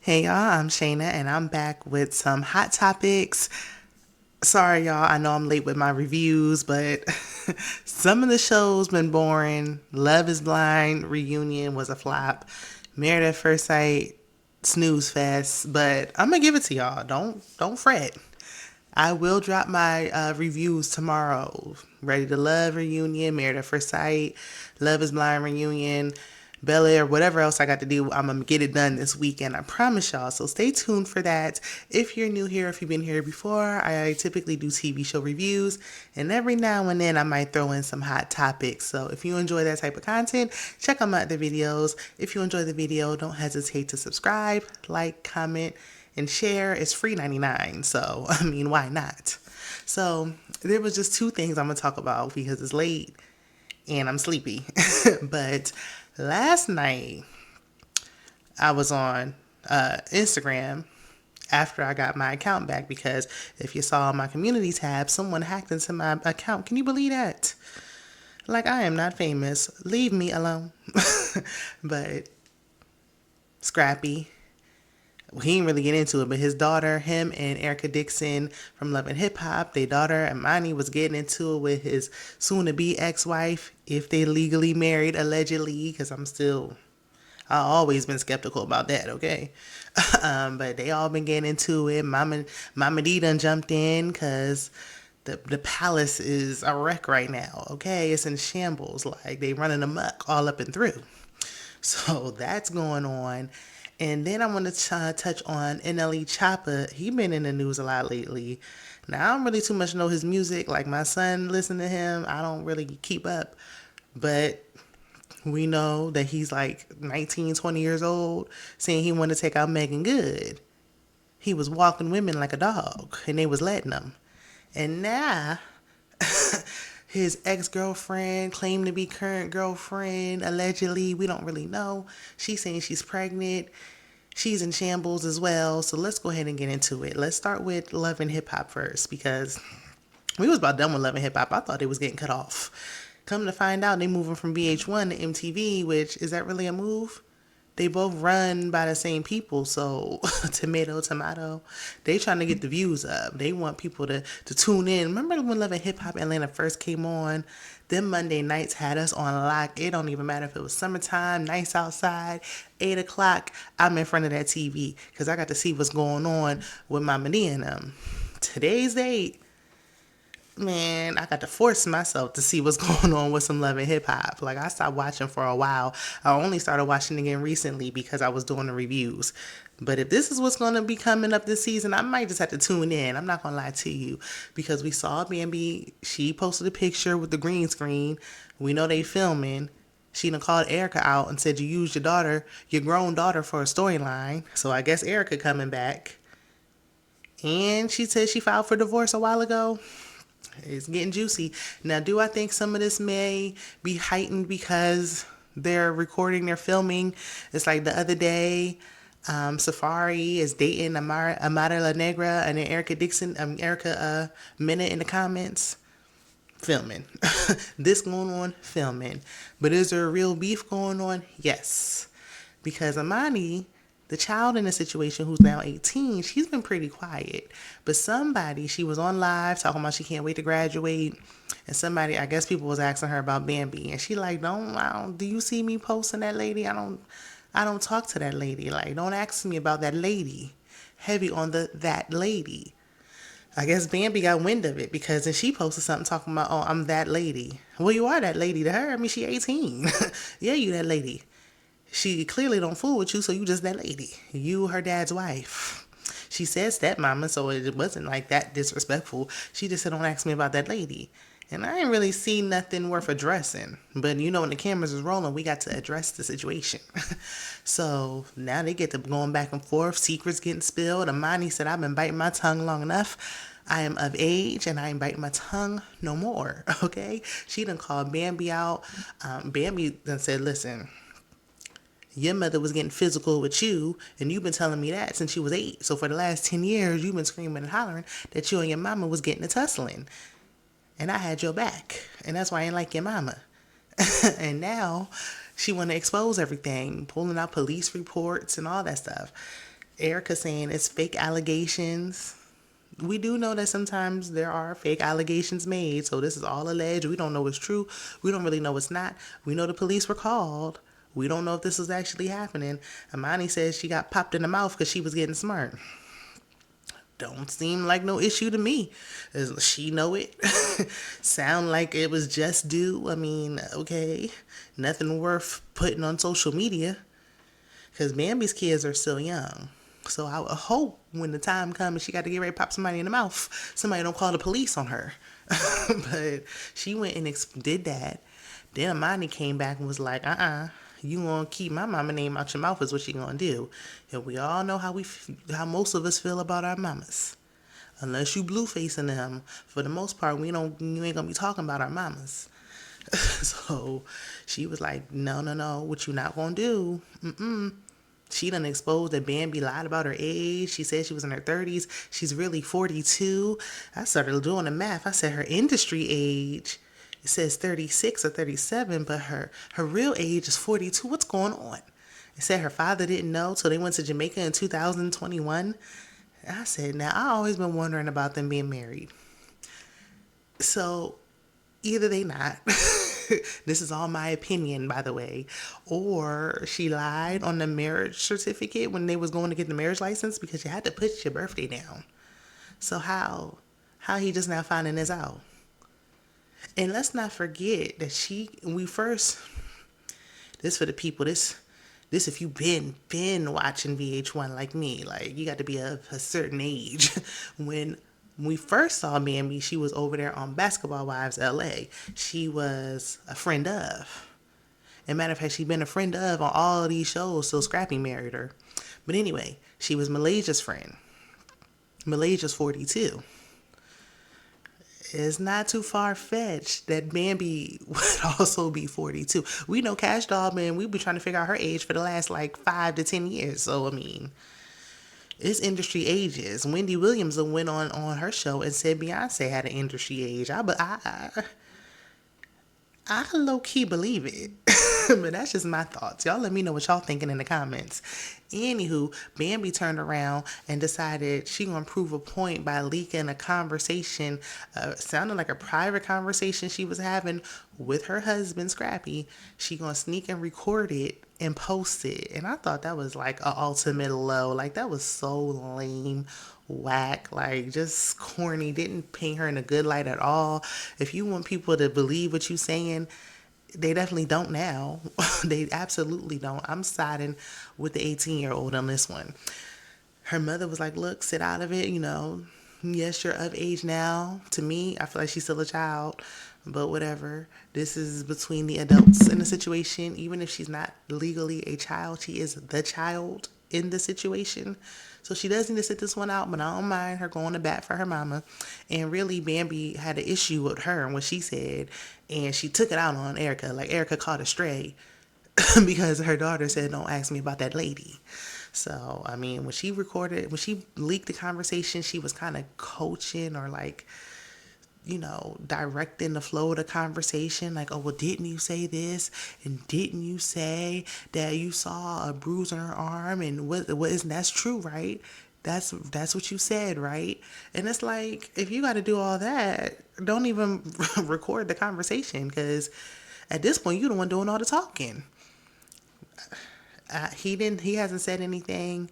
Hey y'all, I'm Shayna and I'm back with some hot topics. Sorry y'all, I know I'm late with my reviews, but some of the shows been boring. Love is Blind reunion was a flop. Married at First Sight snooze fest, but I'm gonna give it to y'all. Don't fret. I will drop my reviews tomorrow. Ready to Love reunion, Married at First Sight, Love is Blind reunion, Bel Air, whatever else I got to do, I'm gonna get it done this weekend. I promise y'all. So stay tuned for that. If you're new here, if you've been here before, I typically do TV show reviews, and every now and then I might throw in some hot topics. So if you enjoy that type of content, check out my other videos. If you enjoy the video, don't hesitate to subscribe, like, comment, and share. It's free 99. So I mean, why not? So there was just two things I'm gonna talk about because it's late and I'm sleepy. But last night I was on Instagram after I got my account back because if you saw my community tab, someone hacked into my account. Can you believe that? Like, I am not famous. Leave me alone. But Scrappy, he didn't really get into it, but his daughter, him and Erica Dixon from Love and Hip Hop, their daughter Emani was getting into it with his soon-to-be ex-wife, if they legally married, allegedly, because I've always been skeptical about that, okay? But they all been getting into it. Momma Dee done jumped in because the palace is a wreck right now, okay? It's in shambles, like they running amok all up and through. So that's going on. And then I want to touch on NLE Choppa. He been in the news a lot lately. Now, I don't really too much know his music. Like, my son listen to him. I don't really keep up. But we know that he's like 19, 20 years old, saying he wanted to take out Megan Good. He was walking women like a dog, and they was letting him. And now his ex-girlfriend, claimed to be current girlfriend, allegedly, we don't really know. She's saying she's pregnant. She's in shambles as well. So let's go ahead and get into it. Let's start with Love and Hip Hop first because we was about done with Love and Hip Hop. I thought they was getting cut off. Come to find out, they moving from VH1 to MTV, which, is that really a move? They both run by the same people, so tomato, tomato. They trying to get the views up. They want people to tune in. Remember when Love and Hip Hop Atlanta first came on? Them Monday nights had us on lock. It don't even matter if it was summertime, nice outside, 8 o'clock. I'm in front of that TV because I got to see what's going on with Momma Dee and them. Today's date, man, I got to force myself to see what's going on with some Love and Hip Hop. Like, I stopped watching for a while. I only started watching again recently because I was doing the reviews. But if this is what's going to be coming up this season, I might just have to tune in. I'm not going to lie to you. Because we saw Bambi. She posted a picture with the green screen. We know they filming. She done called Erica out and said you used your daughter, your grown daughter, for a storyline. So I guess Erica coming back. And she said she filed for divorce a while ago. It's getting juicy. Now, do I think some of this may be heightened because they're recording, they're filming? It's like the other day, Safari is dating Amara La Negra and then Erica Dixon, Erica Minute in the comments. Filming. This going on, filming. But is there a real beef going on? Yes. Because Emani, the child in the situation who's now 18, she's been pretty quiet. But somebody, she was on live talking about she can't wait to graduate. And somebody, I guess people was asking her about Bambi. And she like, do you see me posting that lady? I don't talk to that lady. Like, don't ask me about that lady. Heavy on that lady. I guess Bambi got wind of it because then she posted something talking about, oh, I'm that lady. Well, you are that lady to her. I mean, she 18. Yeah, you that lady. She clearly don't fool with you, so you just that lady. You her dad's wife. She said stepmama, so it wasn't like that disrespectful. She just said, don't ask me about that lady. And I ain't really seen nothing worth addressing. But you know, when the cameras is rolling, we got to address the situation. So now they get to going back and forth. Secrets getting spilled. Emani said, I've been biting my tongue long enough. I am of age and I ain't biting my tongue no more. Okay? She done called Bambi out. Bambi done said, listen, your mother was getting physical with you, and you've been telling me that since you was 8. So for the last 10 years, you've been screaming and hollering that you and your mama was getting a tussling. And I had your back. And that's why I ain't like your mama. And now she want to expose everything, pulling out police reports and all that stuff. Erica saying it's fake allegations. We do know that sometimes there are fake allegations made, so this is all alleged. We don't know what's true. We don't really know what's not. We know the police were called. We don't know if this was actually happening. Emani says she got popped in the mouth because she was getting smart. Don't seem like no issue to me. Does she know it? Sound like it was just due. I mean, okay, nothing worth putting on social media because Bambi's kids are still young. So I would hope when the time comes and she got to get ready to pop somebody in the mouth, somebody don't call the police on her. But she went and did that. Then Emani came back and was like, you gonna keep my mama name out your mouth is what she gonna do. And we all know how most of us feel about our mamas. Unless you blue facing them, for the most part, you ain't gonna be talking about our mamas. So she was like, no, what you not gonna do? She done exposed that Bambi lied about her age. She said she was in her 30s. She's really 42. I started doing the math. I said her industry age, it says 36 or 37, but her real age is 42. What's going on? It said her father didn't know till they went to Jamaica in 2021. I said, now I always been wondering about them being married. So either they not. This is all my opinion, by the way. Or she lied on the marriage certificate when they was going to get the marriage license because you had to put your birthday down. So how he just now finding this out? And let's not forget that this for the people, this if you been watching VH1 like me, like you got to be of a certain age. When we first saw Bambi, she was over there on Basketball Wives LA. She was a friend of. As a matter of fact, she'd been a friend of on all of these shows, so Scrappy married her. But anyway, she was Malaysia's friend. Malaysia's 42. It's not too far-fetched that Bambi would also be 42. We know Cash Doll, man, we've been trying to figure out her age for the last like 5 to 10 years. So, I mean, it's industry ages. Wendy Williams went on her show and said Beyonce had an industry age. I low-key believe it. But that's just my thoughts. Y'all let me know what y'all thinking in the comments. Anywho, Bambi turned around and decided she gonna prove a point by leaking a conversation, sounding like a private conversation she was having with her husband, Scrappy. She gonna sneak and record it and post it. And I thought that was like a ultimate low. Like that was so lame, whack, like just corny. Didn't paint her in a good light at all. If you want people to believe what you saying, they definitely don't now. They absolutely don't. I'm siding with the 18-year-old on this one. Her mother was like, look, sit out of it, Yes, you're of age now. To me, I feel like she's still a child, but whatever. This is between the adults in the situation. Even if she's not legally a child, she is the child in the situation. So she does need to sit this one out, but I don't mind her going to bat for her mama. And really, Bambi had an issue with her and what she said, and she took it out on Erica. Like, Erica caught a stray because her daughter said, don't ask me about that lady. So, I mean, when she leaked the conversation, she was kind of coaching or like, directing the flow of the conversation. Like, oh, well, didn't you say this? And didn't you say that you saw a bruise on her arm? And what isn't that's true, right? That's what you said, right? And it's like, if you got to do all that, don't even record the conversation because at this point, you're the one doing all the talking. He hasn't said anything.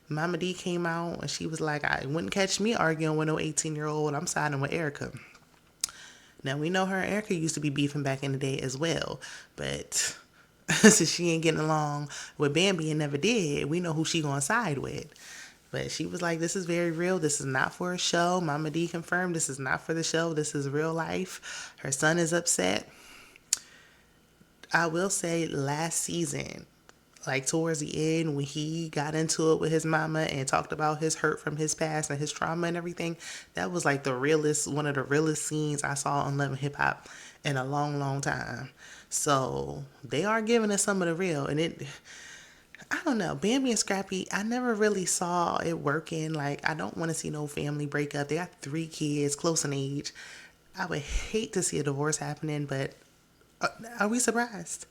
Momma Dee came out and she was like, I wouldn't catch me arguing with no 18-year-old. I'm siding with Erica. Now, we know her and Erica used to be beefing back in the day as well. But since she ain't getting along with Bambi and never did, we know who she gonna side with. But she was like, this is very real. This is not for a show. Momma Dee confirmed this is not for the show. This is real life. Her son is upset. I will say last season, like towards the end when he got into it with his mama and talked about his hurt from his past and his trauma and everything, that was like one of the realest scenes I saw on Love and Hip Hop in a long, long time. So they are giving us some of the real. And I don't know, Bambi and Scrappy, I never really saw it working. Like, I don't want to see no family breakup. They got 3 kids close in age. I would hate to see a divorce happening, but are we surprised?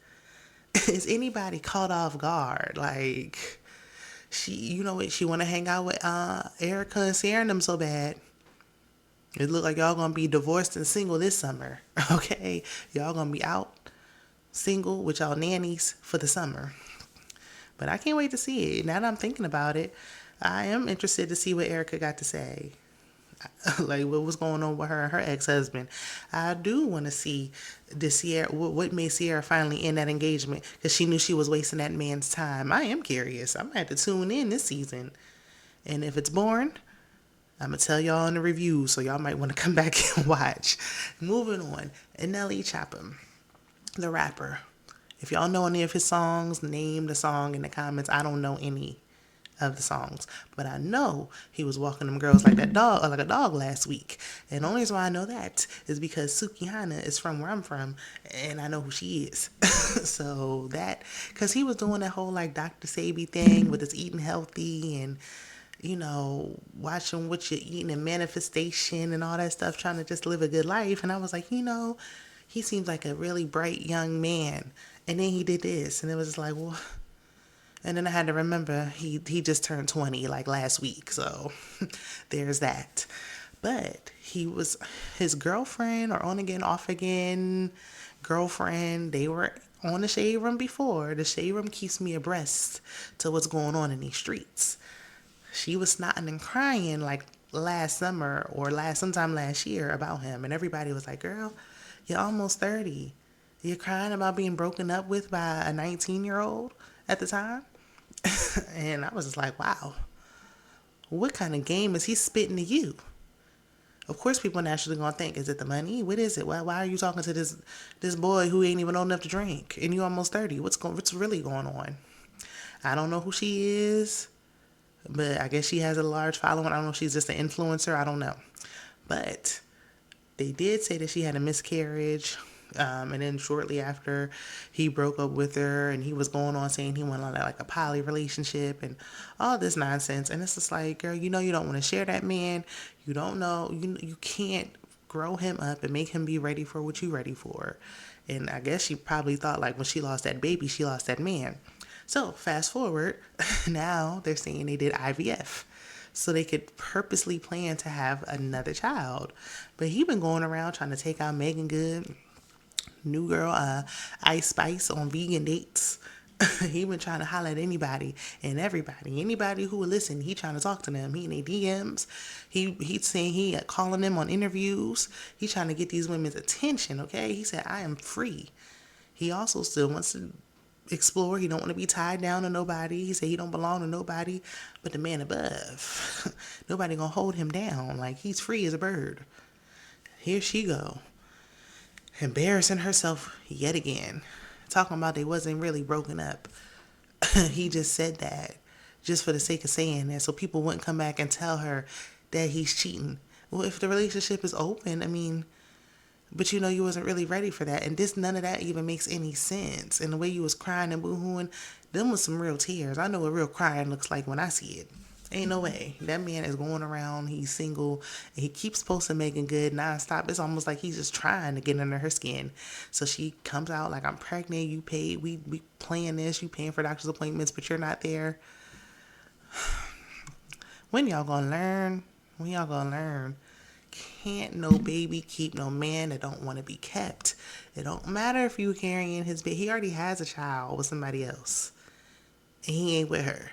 Is anybody caught off guard? Like, She want to hang out with Erica and Sierra and them so bad. It look like y'all gonna be divorced and single this summer. Okay, y'all gonna be out single with y'all nannies for the summer. But I can't wait to see it. Now that I'm thinking about it, I am interested to see what Erica got to say. Like what was going on with her and her ex-husband. I do want to see the Sierra, what made Sierra finally end that engagement, because she knew she was wasting that man's time. I am curious. I'm gonna have to tune in this season, and if it's boring, I'm gonna tell y'all in the review, so y'all might want to come back and watch. Moving on, NLE Choppa, the rapper. If y'all know any of his songs, name the song in the comments. I don't know any of the songs, but I know he was walking them girls like that dog, or like a dog last week. And the only reason why I know that is because Suki Hana is from where I'm from, and I know who she is. So that, because he was doing that whole like Dr. Sabi thing with his eating healthy and watching what you're eating and manifestation and all that stuff, trying to just live a good life. And I was like, he seems like a really bright young man. And then he did this, and it was just like, well. And then I had to remember he just turned 20 like last week, so there's that. But he was his girlfriend, or on again, off again girlfriend. They were on the shade room before. The shade room keeps me abreast to what's going on in these streets. She was snotting and crying like last summer or sometime last year about him, and everybody was like, "Girl, you're almost 30. You're crying about being broken up with by a 19-year-old at the time." And I was just like, wow, what kind of game is he spitting to you? Of course, people naturally gonna think, is it the money? What is it? Why are you talking to this boy who ain't even old enough to drink, and you almost 30? What's really going on? I don't know who she is, but I guess she has a large following. I don't know if she's just an influencer. I don't know, but they did say that she had a miscarriage. And then shortly after, he broke up with her, and he was going on saying he wanted like a poly relationship and all this nonsense. And it's just like, girl, you don't want to share that man. You don't know, you can't grow him up and make him be ready for what you ready for. And I guess she probably thought like when she lost that baby, she lost that man. So fast forward, now they're saying they did IVF so they could purposely plan to have another child. But he been going around trying to take out Megan Good, new girl, Ice Spice, on vegan dates. He been trying to holler at anybody and everybody. Anybody who will listen, he trying to talk to them. He in their DMs. He's saying he calling them on interviews. He trying to get these women's attention, okay? He said, I am free. He also still wants to explore. He don't want to be tied down to nobody. He said he don't belong to nobody but the man above. Nobody gonna hold him down. Like, he's free as a bird. Here she go, embarrassing herself yet again, talking about they wasn't really broken up. He just said that just for the sake of saying that, so people wouldn't come back and tell her that he's cheating. Well, if the relationship is open, I mean, but you wasn't really ready for that, and none of that even makes any sense. And the way you was crying and boohooing, them was some real tears. I know what real crying looks like when I see it. Ain't no way. That man is going around, he's single, and he keeps posting Megan Good nonstop. It's almost like he's just trying to get under her skin. So she comes out like, I'm pregnant, you paid, we playing this, you paying for doctor's appointments, but you're not there. When y'all gonna learn? When y'all gonna learn? Can't no baby keep no man that don't want to be kept. It don't matter if you carrying his baby. He already has a child with somebody else, and he ain't with her.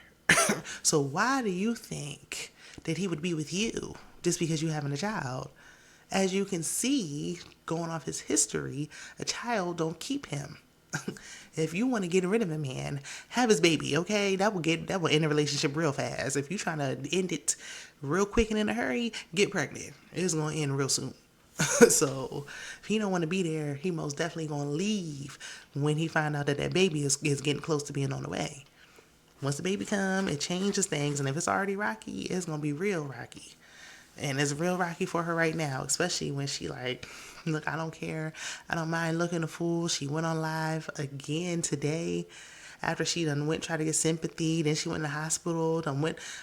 So why do you think that he would be with you just because you having a child? As you can see, going off his history, a child don't keep him. If you want to get rid of a man, have his baby, okay? That will end a relationship real fast. If you trying to end it real quick and in a hurry, get pregnant. It's gonna end real soon. So if he don't want to be there, he most definitely gonna leave when he find out that baby is getting close to being on the way. Once the baby come, it changes things, and if it's already rocky, it's gonna be real rocky. And it's real rocky for her right now, especially when she like, look, I don't care. I don't mind looking a fool. She went on live again today after she done went try to get sympathy. Then she went to the hospital,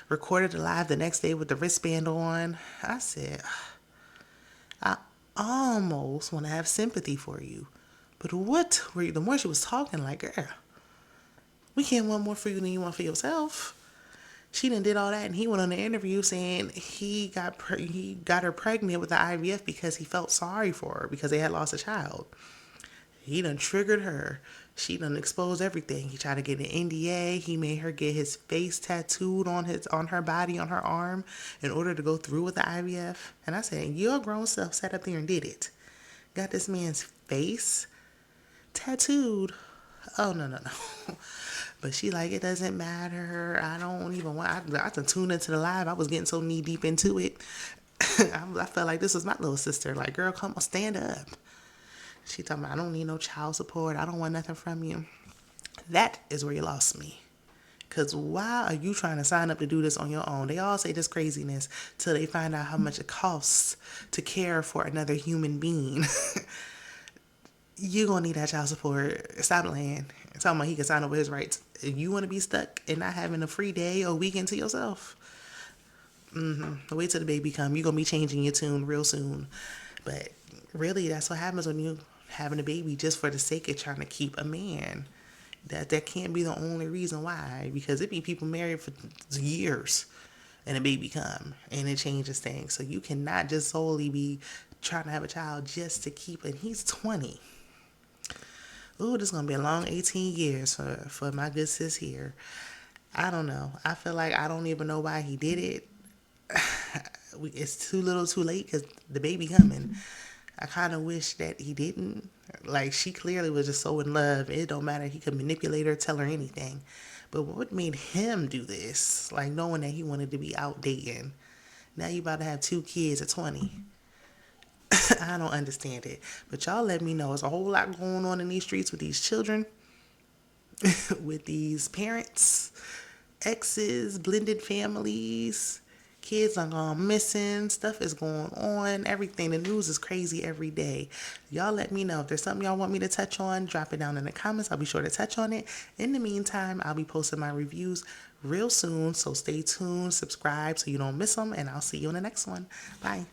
recorded the live the next day with the wristband on. I said, I almost want to have sympathy for you. But the more she was talking, like, girl, we can't want more for you than you want for yourself. She done did all that, and he went on the interview saying he got her pregnant with the IVF because he felt sorry for her because they had lost a child. He done triggered her. She done exposed everything. He tried to get an NDA. He made her get his face tattooed on her body, on her arm, in order to go through with the IVF. And I said, your grown self sat up there and did it. Got this man's face tattooed. Oh, no, no, no. But she like, it doesn't matter. I don't even want, I tuned into the live. I was getting so knee deep into it. I felt like this was my little sister. Like, girl, come on, stand up. She talking about, I don't need no child support. I don't want nothing from you. That is where you lost me. Because why are you trying to sign up to do this on your own? They all say this craziness till they find out how much it costs to care for another human being. You're going to need that child support. Stop lying. Talking about he can sign over his rights. If you want to be stuck and not having a free day or weekend to yourself, wait till the baby come. You're going to be changing your tune real soon. But really, that's what happens when you having a baby just for the sake of trying to keep a man. That can't be the only reason why, because it be people married for years and a baby come and it changes things. So you cannot just solely be trying to have a child just to keep it. He's 20. Ooh, this is going to be a long 18 years for my good sis here. I don't know. I feel like I don't even know why he did it. It's too little too late because the baby coming. I kind of wish that he didn't. Like, she clearly was just so in love. It don't matter. He could manipulate her, tell her anything. But what made him do this? Like, knowing that he wanted to be out dating. Now you about to have 2 kids at 20. I don't understand it. But y'all let me know. There's a whole lot going on in these streets with these children. With these parents, exes, blended families. Kids are gone missing. Stuff is going on. Everything. The news is crazy every day. Y'all let me know. If there's something y'all want me to touch on, drop it down in the comments. I'll be sure to touch on it. In the meantime, I'll be posting my reviews real soon. So stay tuned. Subscribe so you don't miss them. And I'll see you in the next one. Bye.